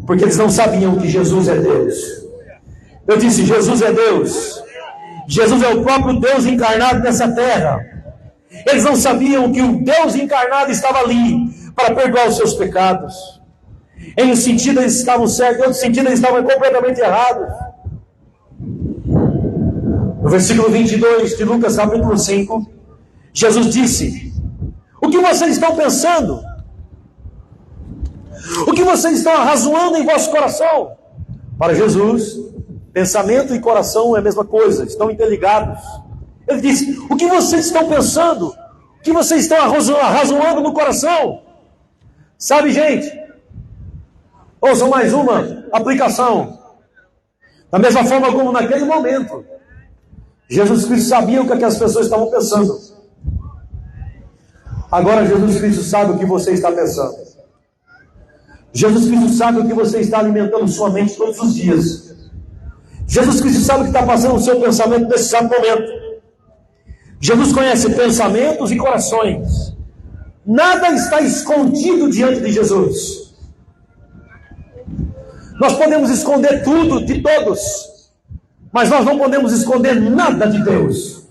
Porque eles não sabiam que Jesus é Deus. Eu disse, Jesus é Deus. Jesus é o próprio Deus encarnado nessa terra. Eles não sabiam que o Deus encarnado estava ali para perdoar os seus pecados. Em um sentido eles estavam certos, em outro sentido eles estavam completamente errados. No versículo 22 de Lucas capítulo 5, Jesus disse: o que vocês estão pensando? O que vocês estão arrazoando em vosso coração? Para Jesus, pensamento e coração é a mesma coisa, estão interligados. Ele disse: o que vocês estão pensando? O que vocês estão arrazoando no coração? Sabe, gente, ouçam mais uma aplicação. Da mesma forma como naquele momento, Jesus Cristo sabia o que as pessoas estavam pensando. Agora Jesus Cristo sabe o que você está pensando. Jesus Cristo sabe o que você está alimentando sua mente todos os dias. Jesus Cristo sabe o que está passando no seu pensamento nesse exato momento. Jesus conhece pensamentos e corações. Nada está escondido diante de Jesus. Nós podemos esconder tudo de todos, mas nós não podemos esconder nada de Deus.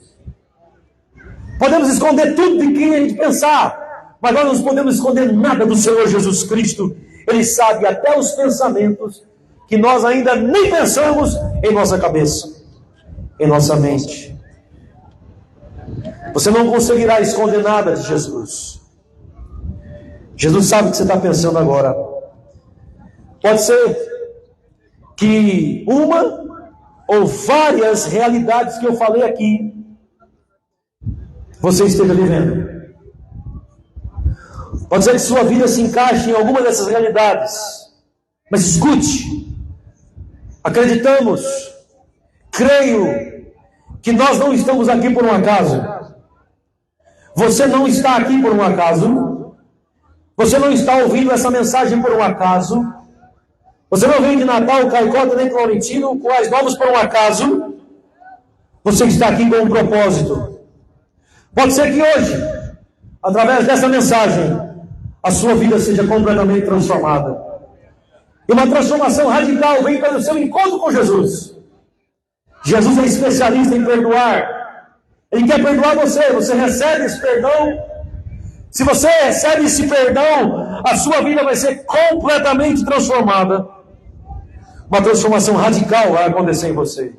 Podemos esconder tudo de quem a gente pensar, mas nós não podemos esconder nada do Senhor Jesus Cristo. Ele sabe até os pensamentos que nós ainda nem pensamos em nossa cabeça, em nossa mente. Você não conseguirá esconder nada de Jesus. Jesus sabe o que você está pensando agora. Pode ser que uma ou várias realidades que eu falei aqui você esteja vivendo. Pode ser que sua vida se encaixe em alguma dessas realidades. Mas escute, acreditamos, creio que nós não estamos aqui por um acaso. Você não está aqui por um acaso. Você não está ouvindo essa mensagem por um acaso. Você não vem de Natal, Caicota, nem Florentino, quais vamos por um acaso. Você está aqui com um propósito. Pode ser que hoje, através dessa mensagem, a sua vida seja completamente transformada. E uma transformação radical vem pelo seu encontro com Jesus. Jesus é especialista em perdoar. Ele quer perdoar você. Você recebe esse perdão. Se você recebe esse perdão, a sua vida vai ser completamente transformada. Uma transformação radical vai acontecer em você.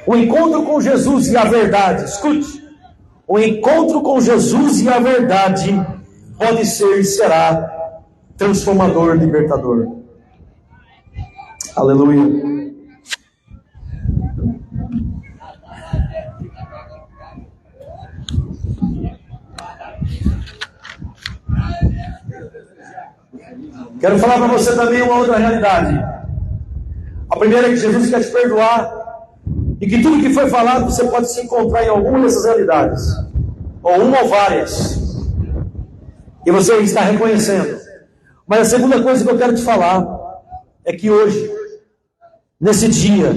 O encontro com Jesus e a verdade, escute, o encontro com Jesus e a verdade pode ser e será transformador, libertador. Aleluia. Quero falar para você também uma outra realidade. A primeira é que Jesus quer te perdoar. E que tudo que foi falado você pode se encontrar em alguma dessas realidades. Ou uma ou várias. E você está reconhecendo. Mas a segunda coisa que eu quero te falar é que hoje, nesse dia,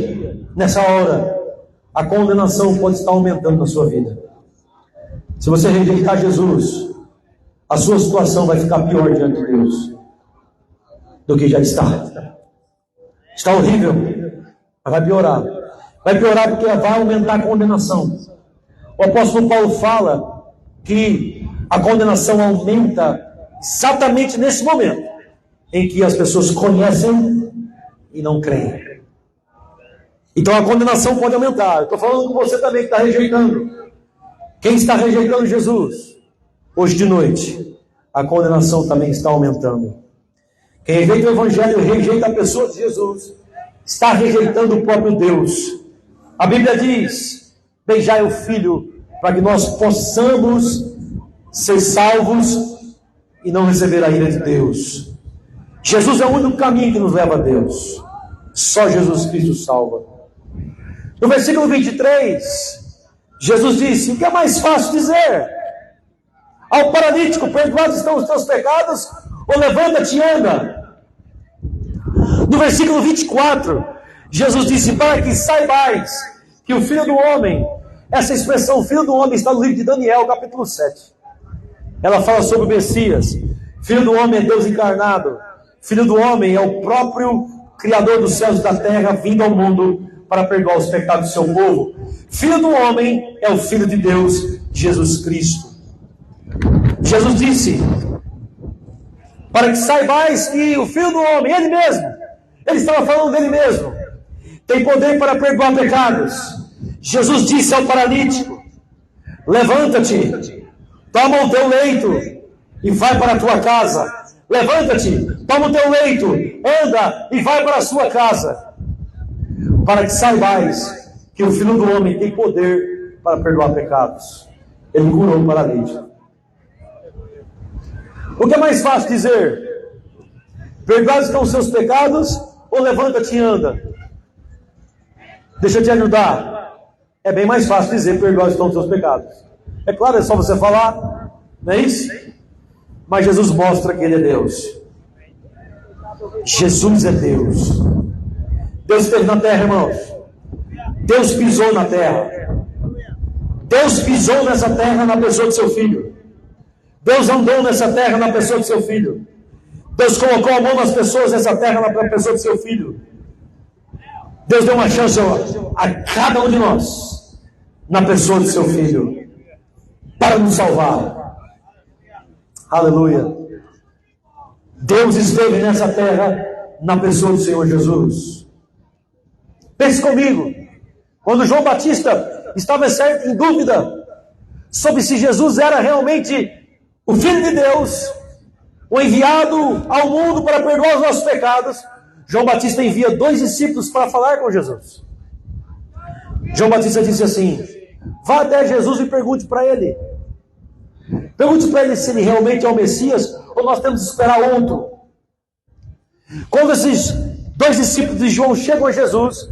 nessa hora, a condenação pode estar aumentando na sua vida. Se você rejeitar Jesus, a sua situação vai ficar pior diante de Deus do que já está. Está horrível, mas vai piorar. Vai piorar porque vai aumentar a condenação. O apóstolo Paulo fala que a condenação aumenta exatamente nesse momento em que as pessoas conhecem e não creem. Então a condenação pode aumentar. Eu estou falando com você também que está rejeitando. Quem está rejeitando Jesus? Hoje de noite, a condenação também está aumentando. Quem rejeita o Evangelho, rejeita a pessoa de Jesus, está rejeitando o próprio Deus. A Bíblia diz: beijai o Filho, para que nós possamos ser salvos e não receber a ira de Deus. Jesus é o único caminho que nos leva a Deus. Só Jesus Cristo salva. No versículo 23, Jesus disse: o que é mais fácil dizer ao paralítico: perdoados estão os teus pecados, ou levanta-te e anda? No versículo 24, Jesus disse: para que saibais que o Filho do Homem, essa expressão Filho do Homem está no livro de Daniel, capítulo 7. Ela fala sobre o Messias. Filho do Homem é Deus encarnado. Filho do Homem é o próprio Criador dos céus e da terra, vindo ao mundo para perdoar os pecados do seu povo. Filho do Homem é o Filho de Deus, Jesus Cristo. Jesus disse: para que saibais que o Filho do Homem, Ele mesmo, Ele estava falando dele mesmo, tem poder para perdoar pecados. Jesus disse ao paralítico: levanta-te, toma o teu leito e vai para a tua casa. Levanta-te, toma o teu leito, anda e vai para a sua casa. Para que saibais que o Filho do Homem tem poder para perdoar pecados. Ele curou o paralítico. O que é mais fácil dizer? Perdoados estão os seus pecados, ou levanta-te e anda? Deixa eu te ajudar. É bem mais fácil dizer: perdoados estão os seus pecados. É claro, é só você falar, não é isso? Mas Jesus mostra que Ele é Deus. Jesus é Deus. Deus esteve na terra, irmãos. Deus pisou na terra. Deus pisou nessa terra na pessoa de seu Filho. Deus andou nessa terra na pessoa de seu Filho. Deus colocou a mão nas pessoas nessa terra na pessoa de seu Filho. Deus deu uma chance a cada um de nós na pessoa de seu Filho para nos salvar. Aleluia. Deus esteve nessa terra na pessoa do Senhor Jesus. Pense comigo. Quando João Batista estava em dúvida sobre se Jesus era realmente o Filho de Deus, o enviado ao mundo para perdoar os nossos pecados, João Batista envia 2 discípulos para falar com Jesus. João Batista disse assim: vá até Jesus e pergunte para ele. Pergunte para ele se ele realmente é o Messias, ou nós temos que esperar outro. Quando esses 2 discípulos de João chegam a Jesus,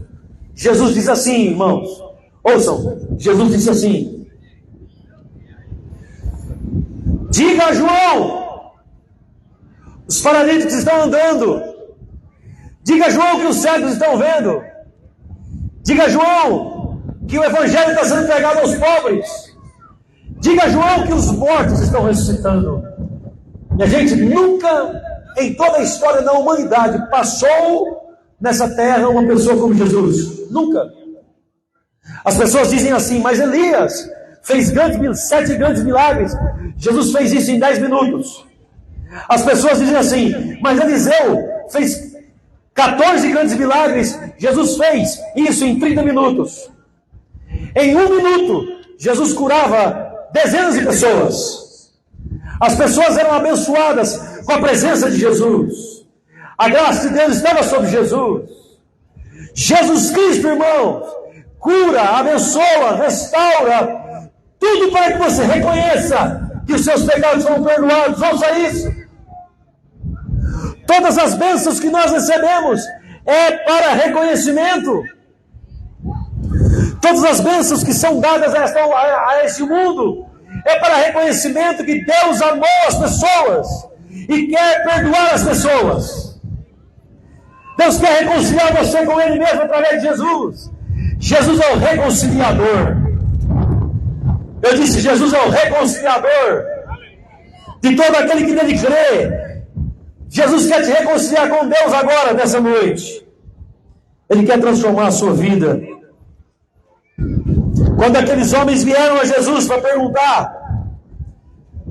Jesus diz assim, irmãos, ouçam, Jesus disse assim: diga a João, os paralíticos estão andando. Diga a João que os cegos estão vendo. Diga a João que o Evangelho está sendo pregado aos pobres. Diga a João que os mortos estão ressuscitando. E a gente nunca, em toda a história da humanidade, passou nessa terra uma pessoa como Jesus. Nunca. As pessoas dizem assim, mas Elias fez 7 grandes milagres. Jesus fez isso em 10 minutos. As pessoas dizem assim, mas Eliseu fez 14 grandes milagres. Jesus fez isso em 30 minutos. Em 1 minuto, Jesus curava dezenas de pessoas. As pessoas eram abençoadas com a presença de Jesus. A graça de Deus estava sobre Jesus. Jesus Cristo, irmãos, cura, abençoa, restaura, tudo para que você reconheça que os seus pecados foram perdoados. Ouça isso. Todas as bênçãos que nós recebemos é para reconhecimento. Todas as bênçãos que são dadas a este mundo é para reconhecimento que Deus amou as pessoas e quer perdoar as pessoas. Deus quer reconciliar você com Ele mesmo através de Jesus. Jesus é o reconciliador. Eu disse, Jesus é o reconciliador de todo aquele que nele crê. Jesus quer te reconciliar com Deus agora, nessa noite. Ele quer transformar a sua vida. Quando aqueles homens vieram a Jesus para perguntar,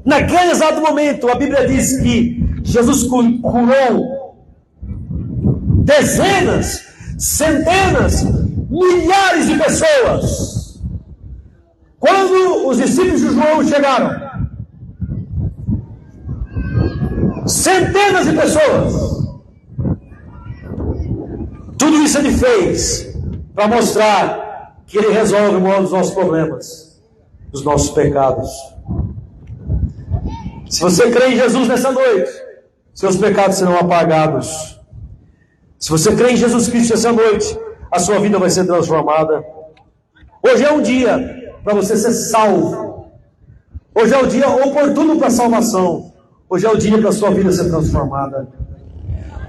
naquele exato momento, a Bíblia diz que Jesus curou dezenas, centenas, milhares de pessoas. Quando os discípulos de João chegaram, centenas de pessoas. Tudo isso ele fez para mostrar que Ele resolve o maior dos nossos problemas, dos nossos pecados. Se você crê em Jesus nessa noite, seus pecados serão apagados. Se você crê em Jesus Cristo essa noite, a sua vida vai ser transformada. Hoje é um dia para você ser salvo. Hoje é o dia oportuno para a salvação. Hoje é o dia para a sua vida ser transformada.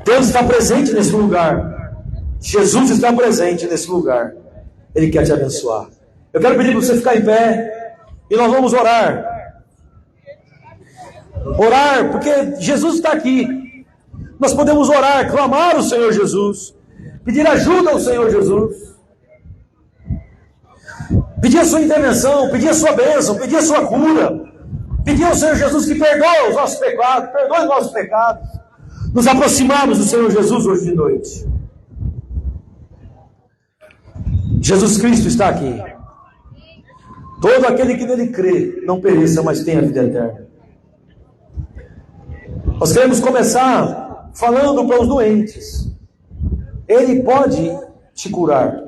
Deus está presente nesse lugar. Jesus está presente nesse lugar. Ele quer te abençoar. Eu quero pedir para você ficar em pé e nós vamos orar. Orar, porque Jesus está aqui. Nós podemos orar, clamar ao Senhor Jesus, pedir ajuda ao Senhor Jesus, pedir a sua intervenção, pedir a sua bênção, pedir a sua cura, pedir ao Senhor Jesus que perdoe os nossos pecados, perdoe os nossos pecados. Nos aproximarmos do Senhor Jesus hoje de noite. Jesus Cristo está aqui. Todo aquele que nele crê não pereça, mas tenha vida eterna. Nós queremos começar falando para os doentes. Ele pode te curar.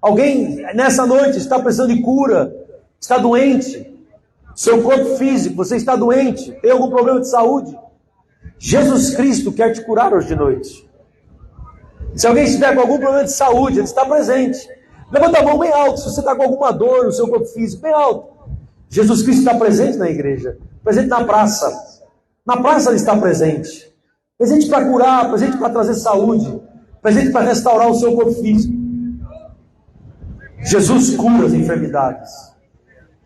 Alguém nessa noite está precisando de cura, está doente, seu corpo físico, você está doente, tem algum problema de saúde. Jesus Cristo quer te curar hoje de noite. Se alguém estiver com algum problema de saúde, Ele está presente. Levanta a mão bem alto, se você está com alguma dor no seu corpo físico, bem alto. Jesus Cristo está presente na igreja, presente na praça. Na praça Ele está presente. Presente para curar, presente para trazer saúde, presente para restaurar o seu corpo físico. Jesus cura as enfermidades.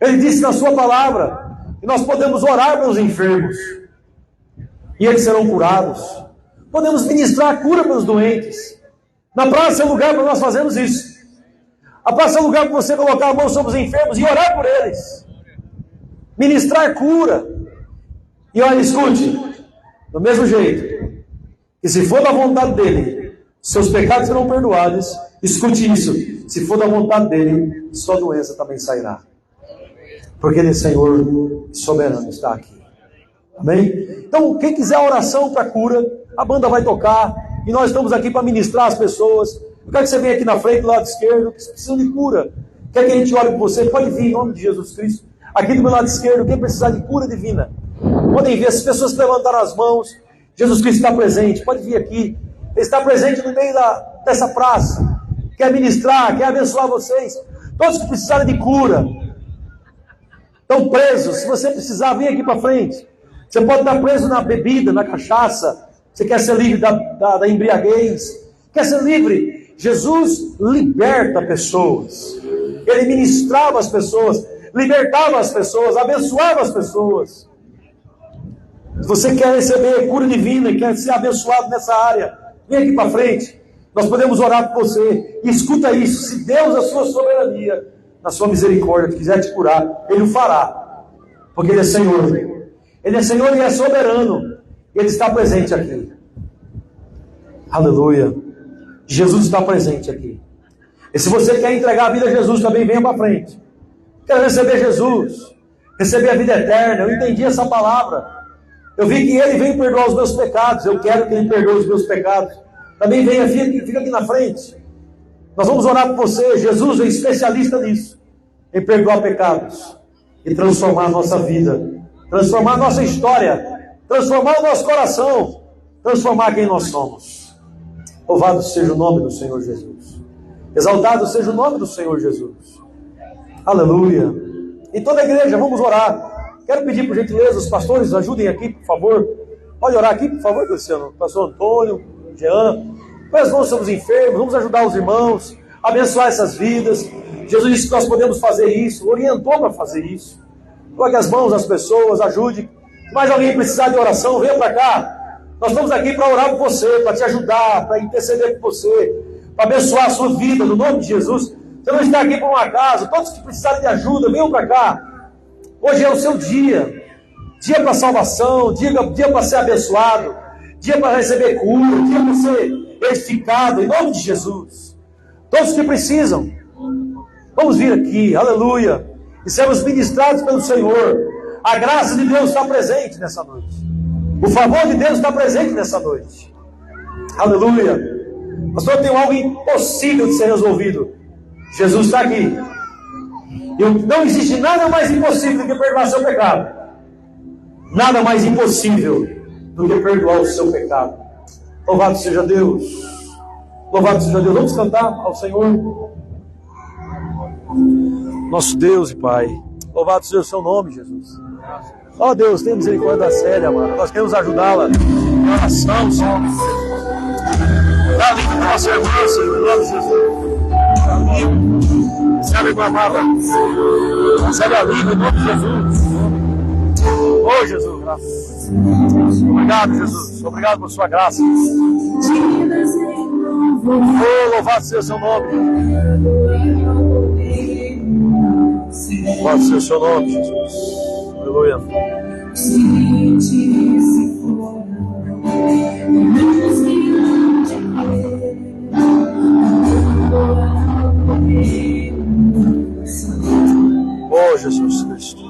Ele disse na sua palavra que nós podemos orar pelos enfermos e eles serão curados. Podemos ministrar a cura para os doentes. Na praça é lugar para nós fazermos isso. A praça é lugar para você colocar a mão sobre os enfermos e orar por eles. Ministrar cura. E olha, escute, do mesmo jeito, que se for da vontade dEle, seus pecados serão perdoados. Escute isso, se for da vontade dEle, sua doença também sairá. Porque Ele é Senhor soberano, está aqui. Amém? Então, quem quiser oração para cura, a banda vai tocar. E nós estamos aqui para ministrar as pessoas. Eu quero que você venha aqui na frente, do lado esquerdo, que precisam de cura. Quer que a gente ore por você? Pode vir em nome de Jesus Cristo. Aqui do meu lado esquerdo, quem precisar de cura divina. Podem ver, as pessoas que levantaram as mãos. Jesus Cristo está presente, pode vir aqui. Ele está presente no meio dessa praça. Quer ministrar, quer abençoar vocês. Todos que precisarem de cura. Estão presos. Se você precisar, vem aqui para frente. Você pode estar preso na bebida, na cachaça. Você quer ser livre da embriaguez? Quer ser livre? Jesus liberta pessoas. Ele ministrava as pessoas. libertava as pessoas, abençoava as pessoas. Se você quer receber cura divina e quer ser abençoado nessa área, vem aqui para frente. Nós podemos orar por você. E escuta isso: se Deus, na sua soberania, na sua misericórdia, quiser te curar, Ele o fará. Porque Ele é Senhor. Ele é Senhor e é soberano. Ele está presente aqui. Aleluia. Jesus está presente aqui. E se você quer entregar a vida a Jesus, também venha para frente. Quero receber Jesus, receber a vida eterna. Eu entendi essa palavra. Eu vi que Ele veio perdoar os meus pecados. Eu quero que Ele perdoe os meus pecados. Também venha, fica aqui na frente. Nós vamos orar por você. Jesus é especialista nisso, em perdoar pecados e transformar a nossa vida, transformar a nossa história, transformar o nosso coração, transformar quem nós somos. Louvado seja o nome do Senhor Jesus. Exaltado seja o nome do Senhor Jesus. Aleluia. Em toda a igreja, vamos orar. Quero pedir, por gentileza, os pastores ajudem aqui, por favor. Pode orar aqui, por favor, Cristiano. Pastor Antônio, Jean. Põe as mãos sobre os enfermos, vamos ajudar os irmãos, abençoar essas vidas. Jesus disse que nós podemos fazer isso, orientou para fazer isso. Coloque as mãos das pessoas, ajude. Se mais alguém precisar de oração, venha para cá. Nós estamos aqui para orar por você, para te ajudar, para interceder por você, para abençoar a sua vida, no nome de Jesus. Você não está aqui por um acaso. Todos que precisarem de ajuda, venham para cá. Hoje é o seu dia. Dia para salvação, dia para ser abençoado, dia para receber cura, dia para ser edificado, em nome de Jesus. Todos que precisam, vamos vir aqui, aleluia, e sermos ministrados pelo Senhor. A graça de Deus está presente nessa noite. O favor de Deus está presente nessa noite. Aleluia. Pastor, tem algo impossível de ser resolvido. Jesus está aqui. E não existe nada mais impossível do que perdoar seu pecado. Nada mais impossível do que perdoar o seu pecado. Louvado seja Deus. Louvado seja Deus. Vamos cantar ao Senhor. Nosso Deus e Pai. Louvado seja o seu nome, Jesus. Ó Deus, tem misericórdia da Célia, mano. Nós queremos ajudá-la em oração, Senhor. Dá livre para nossa irmã, Senhor, em nome de Jesus. Recebe com a palavra. Recebe a livre em nome de Jesus. Oh, Jesus, graças. Obrigado, Jesus. Obrigado por sua graça. Oh, louvado seja o seu nome. Louvado seja o seu nome, Jesus. Aleluia. Oh, Jesus Cristo.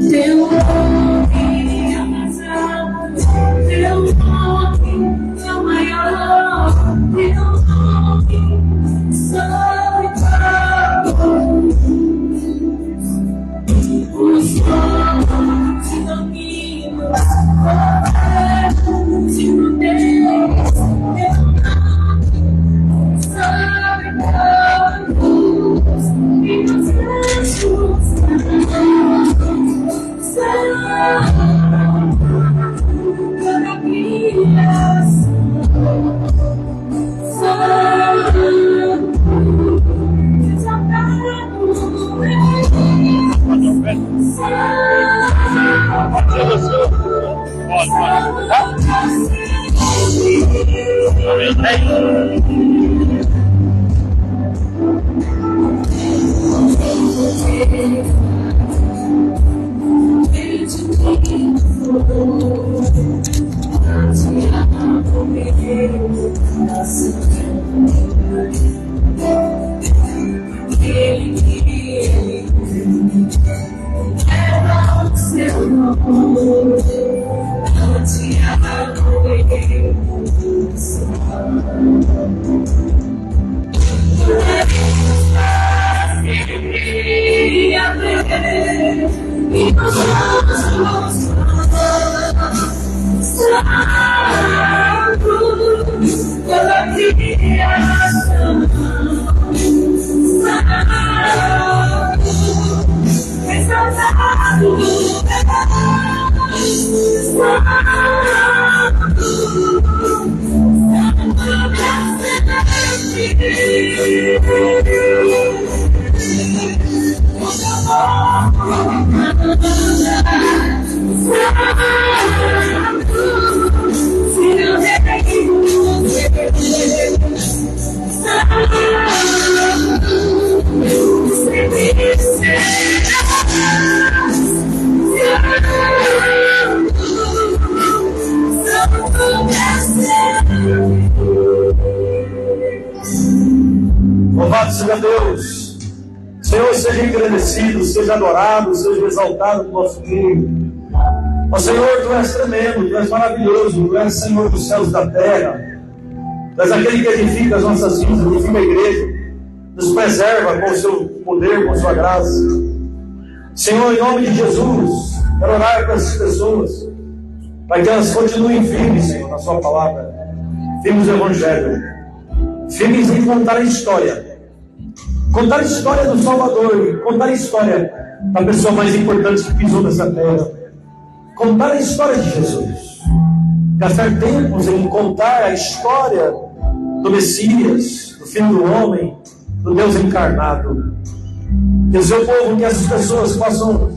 Teu nome é mais alto, teu nome é o maior, teu nome sobre todos. Os povos e domínios, governos e poderes, teu nome sobre todos. E nos anjos Oh, Louvado seja Deus. Senhor, seja engrandecido, seja adorado, seja exaltado no nosso meio. Ó Senhor, Tu és tremendo, Tu és maravilhoso, Tu és Senhor dos céus e da terra. Tu és aquele que edifica as nossas vidas, edifica a igreja, nos preserva com o Seu poder, com a Sua graça. Senhor, em nome de Jesus, quero orar para essas pessoas, para que elas continuem firmes, Senhor, na Sua palavra, firmes no Evangelho, firmes em contar a história do Salvador, contar a história da pessoa mais importante que pisou nessa terra, contar a história de Jesus, gastar tempos em contar a história do Messias, do Filho do Homem, do Deus encarnado. Que o Seu povo, que essas pessoas possam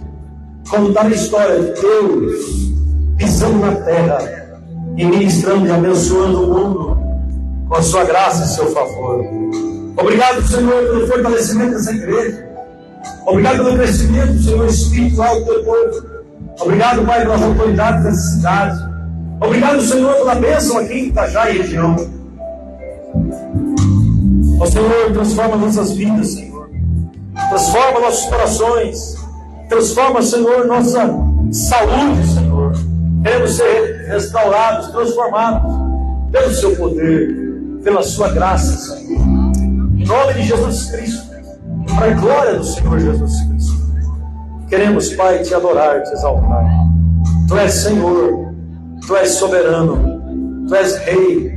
contar a história de Deus pisando na terra e ministrando e abençoando o mundo com a Sua graça e Seu favor. Obrigado, Senhor, pelo fortalecimento dessa igreja. Obrigado pelo crescimento, Senhor, espiritual do Teu povo. Obrigado, Pai, pelas autoridades dessa cidade. Obrigado, Senhor, pela bênção aqui em Itajá e região. Ó Senhor, transforma nossas vidas, Senhor. Transforma nossos corações. Transforma, Senhor, nossa saúde, Senhor. Queremos ser restaurados, transformados pelo Seu poder, pela Sua graça, Senhor. Em nome de Jesus Cristo, para a glória do Senhor Jesus Cristo. Queremos, Pai, Te adorar, Te exaltar. Tu és Senhor, Tu és soberano, Tu és Rei,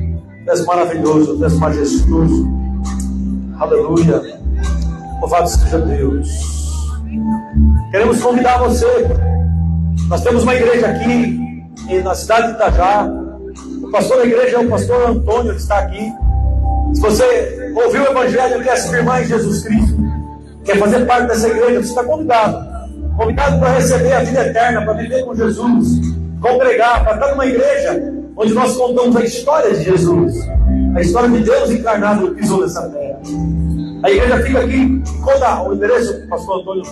Tu és maravilhoso, Tu és majestoso. Aleluia. Louvado seja Deus. Queremos convidar você. Nós temos uma igreja aqui na cidade de Itajá. O pastor da igreja é o pastor Antônio, que está aqui. Se você ouviu o Evangelho e quer se firmar em Jesus Cristo, quer fazer parte dessa igreja, você está convidado. Convidado para receber a vida eterna, para viver com Jesus, congregar, para estar numa igreja onde nós contamos a história de Jesus, a história de Deus encarnado que pisou nessa terra. A igreja fica aqui. Qual dá o endereço, pastor Antônio?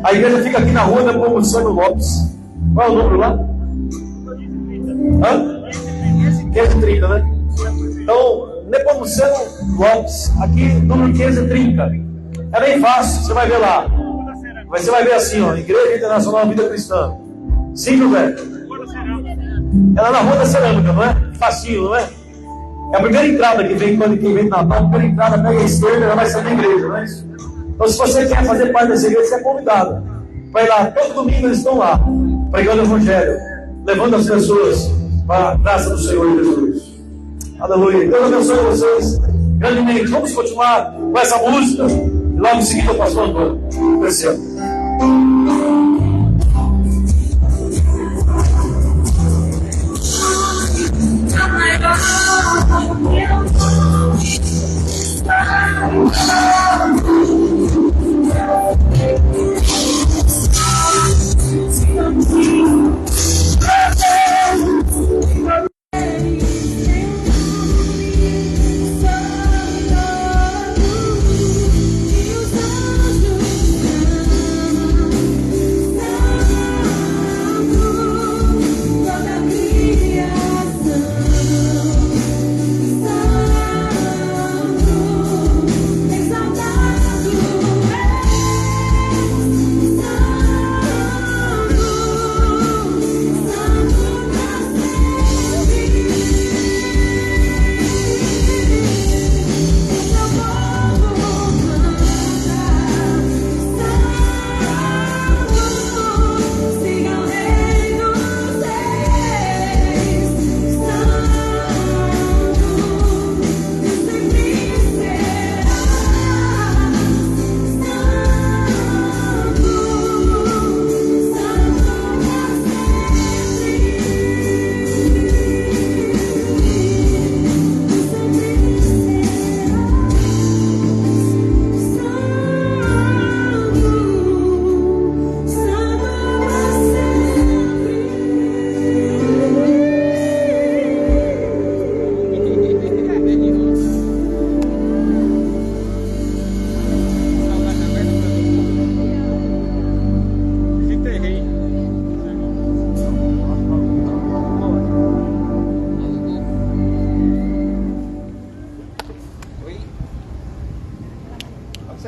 A igreja fica aqui na rua Nepomuceno Lopes. Qual é o número lá? 530, né? Então, Nepomuceno Lopes, aqui, número 530. É bem fácil, você vai ver lá. Você vai ver assim, ó, Igreja Internacional Vida Cristã. Sim, José? É lá na Rua da Cerâmica, não é? Facinho, não é? É a primeira entrada que vem quando quem vem de Natal, a primeira entrada pega a esquerda e já vai sair da igreja, não é isso? Então, se você quer fazer parte dessa igreja, você é convidado. Vai lá, todo domingo eles estão lá, pregando o Evangelho, levando as pessoas para a graça do Senhor Jesus. Aleluia. Deus abençoe vocês grandemente. Vamos continuar com essa música. E logo em seguida o pastor Antônio. Crescendo.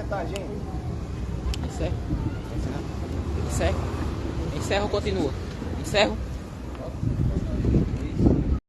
porcentagem, hein? Encerra. Encerra. Encerra ou continua? Encerro.